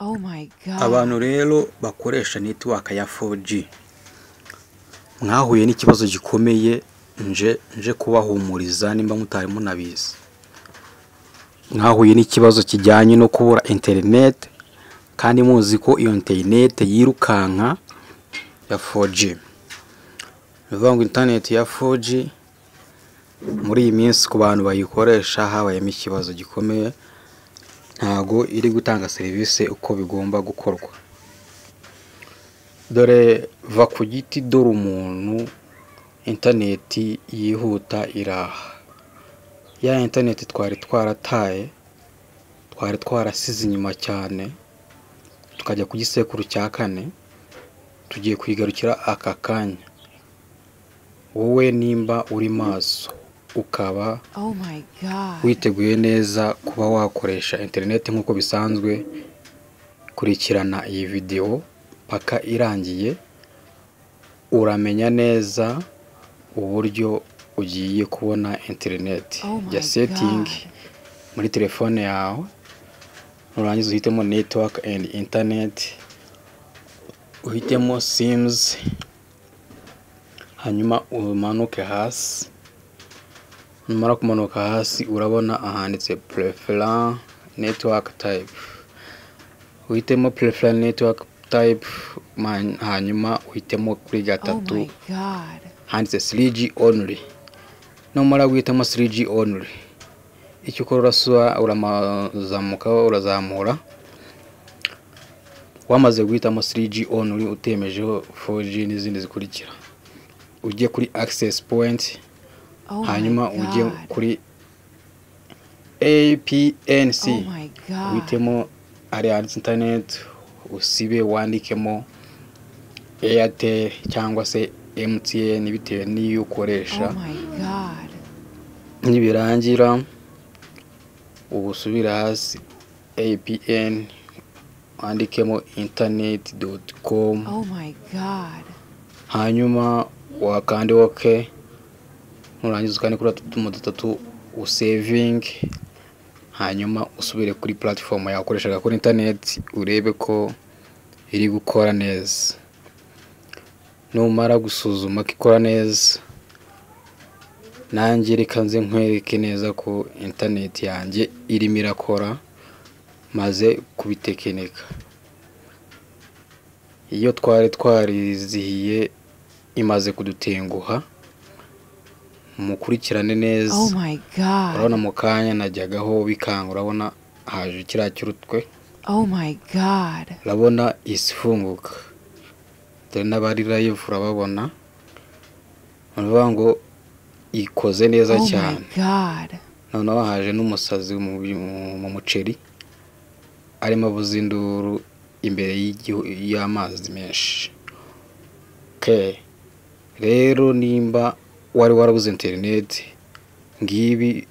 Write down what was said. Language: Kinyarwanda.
Oh my God. Abantu rero bakoresha network ya 4G mwahuye n'ikibazo gikomeye nje kubahumuriza nimba mutari munabizi. Mwahuye n'ikibazo kijyanye no kubura internet kandi muzi ko iyo internet yirukanka ya 4G. Bivuga ngo internet ya 4G muri iyi minsi ku bantu bayikoresha habayemo ikibazo gikomeye, ntago iri gutanga service uko bigomba gukorwa. Dore va ku giti dore umuntu internet yihuta iraha. Ya internet twari twarataye, twari twarasize inyuma cyane, tukajya ku gisekuru cya kane, tugiye kwigarukira aka kanya. Wowe nimba uri maso ukaba Oh my God. witeguye neza kuba wakoresha internet nkuko bisanzwe, kurikirana iyi video paka irangiye, uramenya neza uburyo ugiye kubona internet. Oh my Ya setting God. muri telefone yawe, nurangiza uhitemo network and internet, uhitemo sims, hanyuma umanuke hasi. Numara kumanuka hasi urabona ahanditse prefer network type. Uhitemo prefer network type, hanyuma uhitemo kuri Oh gatatu my God. handitse 3G only. Numara guhitamo 3G only, icyo ukora urazamura. Wamaze guhitamo 3G only utemejeho 4G n'izindi zikurikira, ujye kuri access point, Oh hanyuma my ujye God. kuri APNC, Oh my God. uhitemo Alliance internet, usibe wandikemo Airtel cyangwa se MTN bitewe n'iyo ukoresha. Oh my God. Nibirangira ubusubira hasi APN wandikemo internet.com, Oh my God. hanyuma wakande OK. Nurangiza ukane kuri dutatu usaving, hanyuma usubire kuri platform yakoreshaga kuri internet urebe ko iri gukora neza. Numara gusuzuma ko ikora neza, nanjye reka nze nkwereke neza ko internet yanjye irimo irakora maze kubitekinika. Iyo twari twarizihiye imaze kudutenguha, mukurikirane neza. Oh my God. Urabona mu kanya najyagaho bikanga, urabona haje kiriya cy'urutwe, Oh my God. urabona isifunguka. Dore n'abari live urababona, uravuga ngo ikoze neza Oh cyane. my God. Noneho haje n'umusazi mu muceri arimo avuza induru imbere y'amazi menshi. Okay. Rero nimba wari warabuze internet, ngibi